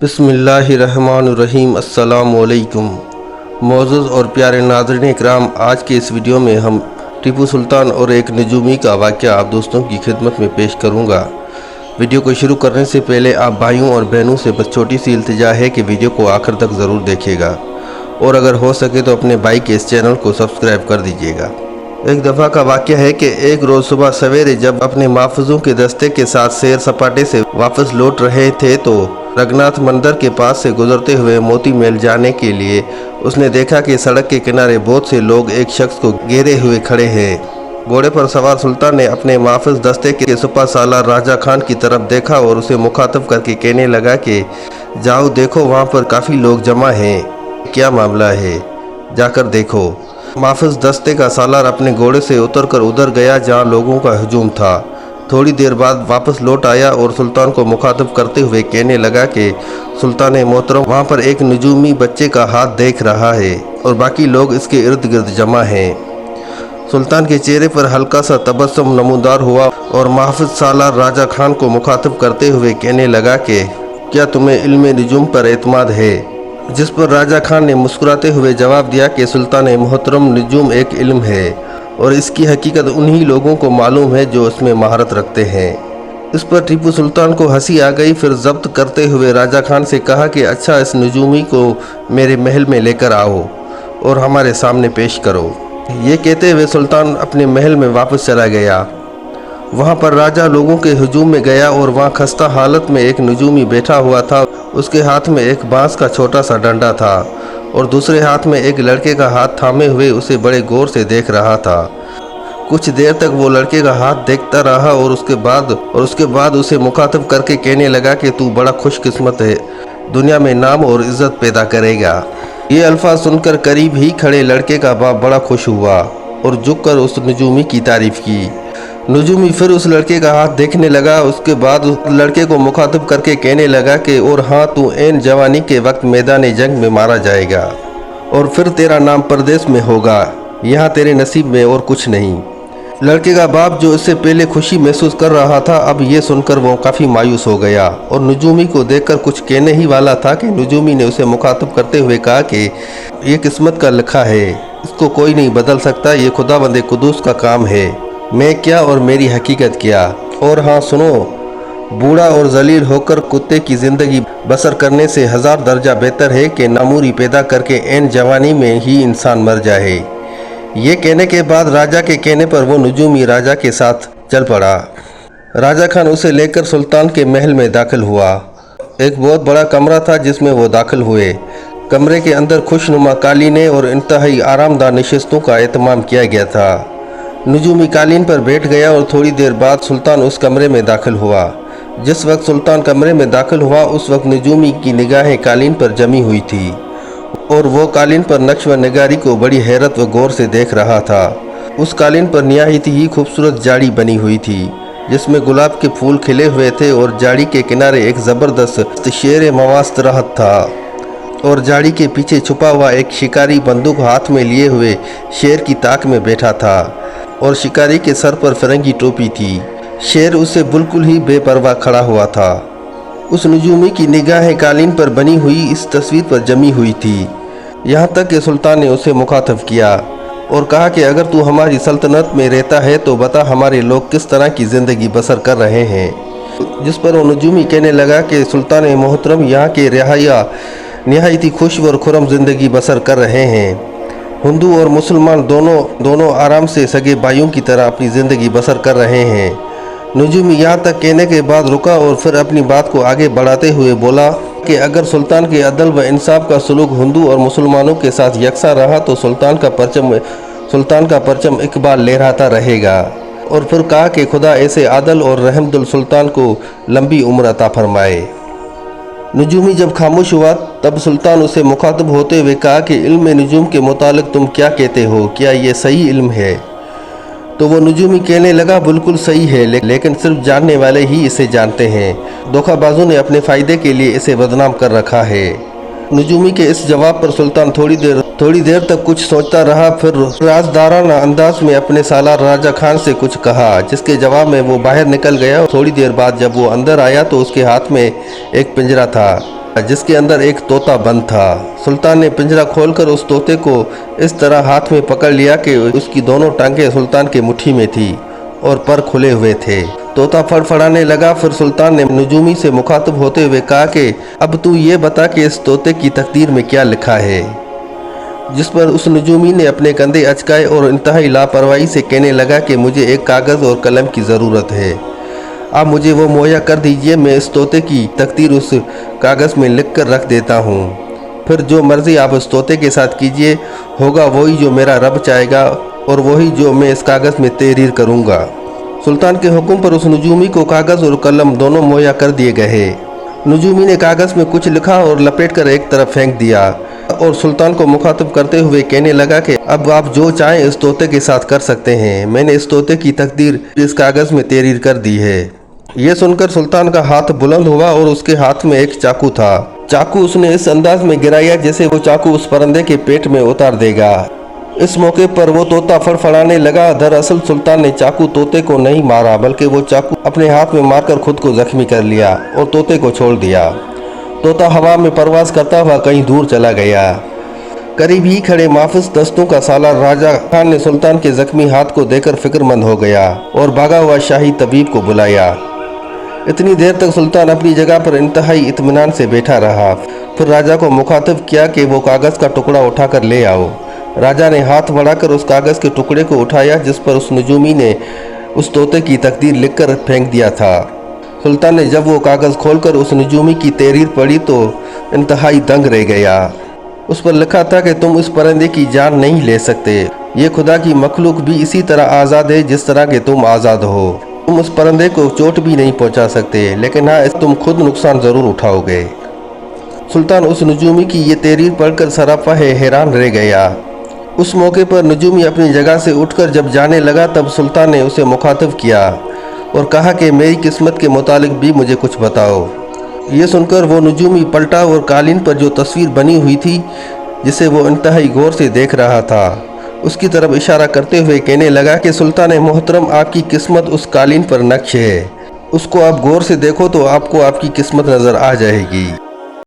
बिस्मिल्लाहिर्रहमानिर्रहीम। अस्सलाम वालेकुम। मोअज़्ज़ज़ और प्यारे नाज़रीन इकराम, आज के इस वीडियो में हम टीपू सुल्तान और एक नजूमी का वाक़या आप दोस्तों की खिदमत में पेश करूँगा। वीडियो को शुरू करने से पहले आप भाइयों और बहनों से बस छोटी सी इल्तिजा है कि वीडियो को आखिर तक ज़रूर देखिएगा और अगर हो सके तो अपने भाई के इस चैनल को सब्सक्राइब कर दीजिएगा। एक दफ़ा का वाक़या है कि एक रोज़ सुबह सवेरे जब अपने महफूजों के दस्ते के साथ सैर सपाटे से वापस लौट रहे थे तो रघुनाथ मंदिर के पास से गुजरते हुए मोती महल जाने के लिए उसने देखा कि सड़क के किनारे बहुत से लोग एक शख्स को घेरे हुए खड़े हैं। घोड़े पर सवार सुल्तान ने अपने महफूज दस्ते के सुपा सालार राजा खान की तरफ देखा और उसे मुखातब करके कहने लगा कि जाओ देखो, वहाँ पर काफ़ी लोग जमा हैं, क्या मामला है, जाकर देखो। महफूज दस्ते का सालार अपने घोड़े से उतरकर उधर गया जहाँ लोगों का हजूम था। थोड़ी देर बाद वापस लौट आया और सुल्तान को मुखातब करते हुए कहने लगा कि सुल्तान मोहतरम, वहाँ पर एक नजूमी बच्चे का हाथ देख रहा है और बाकी लोग इसके इर्द गिर्द जमा हैं। सुल्तान के चेहरे पर हल्का सा तबस्सुम नमूदार हुआ और महफूज सालार राजा खान को मुखातब करते हुए कहने लगा कि क्या तुम्हें इल्म नजूम पर एतमाद है? जिस पर राजा खान ने मुस्कुराते हुए जवाब दिया कि सुल्तान मोहतरम, नजूम एक इल्म है और इसकी हकीकत उन्हीं लोगों को मालूम है जो इसमें महारत रखते हैं। इस पर टीपू सुल्तान को हंसी आ गई। फिर जब्त करते हुए राजा खान से कहा कि अच्छा, इस नजूमी को मेरे महल में लेकर आओ और हमारे सामने पेश करो। ये कहते हुए सुल्तान अपने महल में वापस चला गया। वहाँ पर राजा लोगों के हजूम में गया और वहाँ खस्ता हालत में एक नजूमी बैठा हुआ था। उसके हाथ में एक बांस का छोटा सा डंडा था और दूसरे हाथ में एक लड़के का हाथ थामे हुए उसे बड़े गौर से देख रहा था। कुछ देर तक वो लड़के का हाथ देखता रहा और उसके बाद उसे मुखातब करके कहने लगा कि तू बड़ा खुशकिस्मत है, दुनिया में नाम और इज़्ज़त पैदा करेगा। ये अल्फाज सुनकर करीब ही खड़े लड़के का बाप बड़ा खुश हुआ और झुककर उस नजूमी की तारीफ़ की। नजूमी फिर उस लड़के का हाथ देखने लगा। उसके बाद उस लड़के को मुखातब करके कहने लगा कि और हाँ, तू ऐन जवानी के वक्त मैदान जंग में मारा जाएगा और फिर तेरा नाम परदेश में होगा, यहाँ तेरे नसीब में और कुछ नहीं। लड़के का बाप, जो इससे पहले खुशी महसूस कर रहा था, अब ये सुनकर वो काफ़ी मायूस हो गया और नजूमी को देखकर कुछ कहने ही वाला था कि नजूमी ने उसे मुखातब करते हुए कहा कि ये किस्मत का लिखा है, इसको कोई नहीं बदल सकता, ये खुदावंद कुदूस का काम है। मैं क्या और मेरी हकीकत क्या। और हाँ सुनो, बूढ़ा और जलील होकर कुत्ते की ज़िंदगी बसर करने से 1000 दर्जा बेहतर है कि नामूरी पैदा करके ऐन जवानी में ही इंसान मर जाए। ये कहने के बाद राजा के कहने पर वो नजूमी राजा के साथ चल पड़ा। राजा खान उसे लेकर सुल्तान के महल में दाखिल हुआ। एक बहुत बड़ा कमरा था जिसमें वो दाखिल हुए। कमरे के अंदर खुशनुमा कालीनें और इंतहाई आरामदार नशिस्तों का एहतमाम किया गया था। नजूमी कालीन पर बैठ गया और थोड़ी देर बाद सुल्तान उस कमरे में दाखिल हुआ। जिस वक्त सुल्तान कमरे में दाखिल हुआ उस वक्त नजूमी की निगाहें कालीन पर जमी हुई थी और वो कालीन पर नक्श व निगारी को बड़ी हैरत व गौर से देख रहा था। उस कालीन पर निहायत ही खूबसूरत जाड़ी बनी हुई थी जिसमें गुलाब के फूल खिले हुए थे और जाड़ी के किनारे एक ज़बरदस्त शेर मवास्त रहत था और जाड़ी के पीछे छुपा हुआ एक शिकारी बंदूक हाथ में लिए हुए शेर की ताक में बैठा था और शिकारी के सर पर फिरंगी टोपी थी। शेर उससे बिल्कुल ही बेपरवाह खड़ा हुआ था। उस नजूमी की निगाहें कालीन पर बनी हुई इस तस्वीर पर जमी हुई थी। यहाँ तक कि सुल्तान ने उसे मुखातब किया और कहा कि अगर तू हमारी सल्तनत में रहता है तो बता हमारे लोग किस तरह की ज़िंदगी बसर कर रहे हैं। जिस पर वो नजूमी कहने लगा कि सुल्तान मोहतरम, यहाँ के रिहाया निहायत ही खुश और खुरम ज़िंदगी बसर कर रहे हैं। हिंदू और मुसलमान दोनों आराम से सगे भाइयों की तरह अपनी ज़िंदगी बसर कर रहे हैं। नजूमी यहाँ तक कहने के बाद रुका और फिर अपनी बात को आगे बढ़ाते हुए बोला कि अगर सुल्तान के अदल व इंसाफ का सलूक हिंदू और मुसलमानों के साथ यकसा रहा तो सुल्तान का परचम इकबाल लहराता रहेगा। और फिर कहा कि खुदा ऐसे आदल और रहमदुल सुल्तान को लंबी उम्र अता फरमाए। नजूमी जब खामोश हुआ तब सुल्तान उसे मुखातब होते हुए कहा कि इल्म नजूम के मुतालिक तुम क्या कहते हो, क्या ये सही इल्म है? तो वो नजूमी कहने लगा, बिल्कुल सही है, लेकिन सिर्फ जानने वाले ही इसे जानते हैं। धोखाबाजों ने अपने फ़ायदे के लिए इसे बदनाम कर रखा है। नजूमी के इस जवाब पर सुल्तान थोड़ी देर तक कुछ सोचता रहा। फिर राजदाराना अंदाज में अपने सालार राजा खान से कुछ कहा, जिसके जवाब में वो बाहर निकल गया। थोड़ी देर बाद जब वो अंदर आया तो उसके हाथ में एक पिंजरा था जिस के अंदर एक तोता बंद था। सुल्तान ने पिंजरा खोलकर उस तोते को इस तरह हाथ में पकड़ लिया कि उसकी दोनों टांगें सुल्तान की मुट्ठी में थी और पर खुले हुए थे। तोता फड़फड़ाने लगा। फिर सुल्तान ने नजूमी से मुखातिब होते हुए कहा कि अब तू ये बता कि इस तोते की तकदीर में क्या लिखा है। जिस पर उस नजूमी ने अपने कंधे अचकाए और इंतहाई लापरवाही से कहने लगा कि मुझे एक कागज़ और कलम की ज़रूरत है, आप मुझे वो मुहैया कर दीजिए, मैं इस तोते की तकदीर उस कागज़ में लिख कर रख देता हूँ। फिर जो मर्ज़ी आप उस तोते के साथ कीजिए, होगा वही जो मेरा रब चाहेगा और वही जो मैं इस कागज़ में तहरीर करूँगा। सुल्तान के हुक्म पर उस नजूमी को कागज़ और कलम दोनों मुहैया कर दिए गए। नजूमी ने कागज़ में कुछ लिखा और लपेट कर एक तरफ फेंक दिया और सुल्तान को मुखातिब करते हुए कहने लगा कि अब आप जो चाहें इस तोते के साथ कर सकते हैं, मैंने इस तोते की तकदीर इस कागज़ में तहरीर कर दी है। ये सुनकर सुल्तान का हाथ बुलंद हुआ और उसके हाथ में एक चाकू था। चाकू उसने इस अंदाज में गिराया जैसे वो चाकू उस परिंदे के पेट में उतार देगा। इस मौके पर वो तोता फड़फड़ाने लगा। दरअसल सुल्तान ने चाकू तोते को नहीं मारा, बल्कि वो चाकू अपने हाथ में मारकर खुद को जख्मी कर लिया और तोते को छोड़ दिया। तोता हवा में परवास करता हुआ कहीं दूर चला गया। करीब ही खड़े माफिस दस्तों का सालार राजा खान ने सुल्तान के जख्मी हाथ को देखकर फिक्रमंद हो गया और भागा हुआ शाही तबीब को बुलाया। इतनी देर तक सुल्तान अपनी जगह पर इंतहाई इत्मीनान से बैठा रहा। फिर राजा को मुखातिब किया कि वो कागज़ का टुकड़ा उठाकर ले आओ। राजा ने हाथ बढ़ाकर उस कागज़ के टुकड़े को उठाया जिस पर उस नजूमी ने उस तोते की तकदीर लिखकर फेंक दिया था। सुल्तान ने जब वो कागज़ खोलकर उस नजूमी की तहरीर पढ़ी तो इंतहाई दंग रह गया। उस पर लिखा था कि तुम इस परिंदे की जान नहीं ले सकते, ये खुदा की मखलूक भी इसी तरह आज़ाद है जिस तरह के तुम आज़ाद हो। तुम उस परिंदे को चोट भी नहीं पहुंचा सकते, लेकिन हाँ तुम खुद नुकसान ज़रूर उठाओगे। सुल्तान उस नजूमी की ये तहरीर पढ़कर सरापा हैरान रह गया। उस मौके पर नजूमी अपनी जगह से उठकर जब जाने लगा तब सुल्तान ने उसे मुखातिब किया और कहा कि मेरी किस्मत के मुतालिक भी मुझे कुछ बताओ। ये सुनकर वो नजूमी पलटा और कालीन पर जो तस्वीर बनी हुई थी जिसे वो इंतहाई गौर से देख रहा था उसकी तरफ इशारा करते हुए कहने लगा कि सुल्तान मोहतरम, आपकी किस्मत उस कालीन पर नक्श है, उसको आप गौर से देखो तो आपको आपकी किस्मत नज़र आ जाएगी।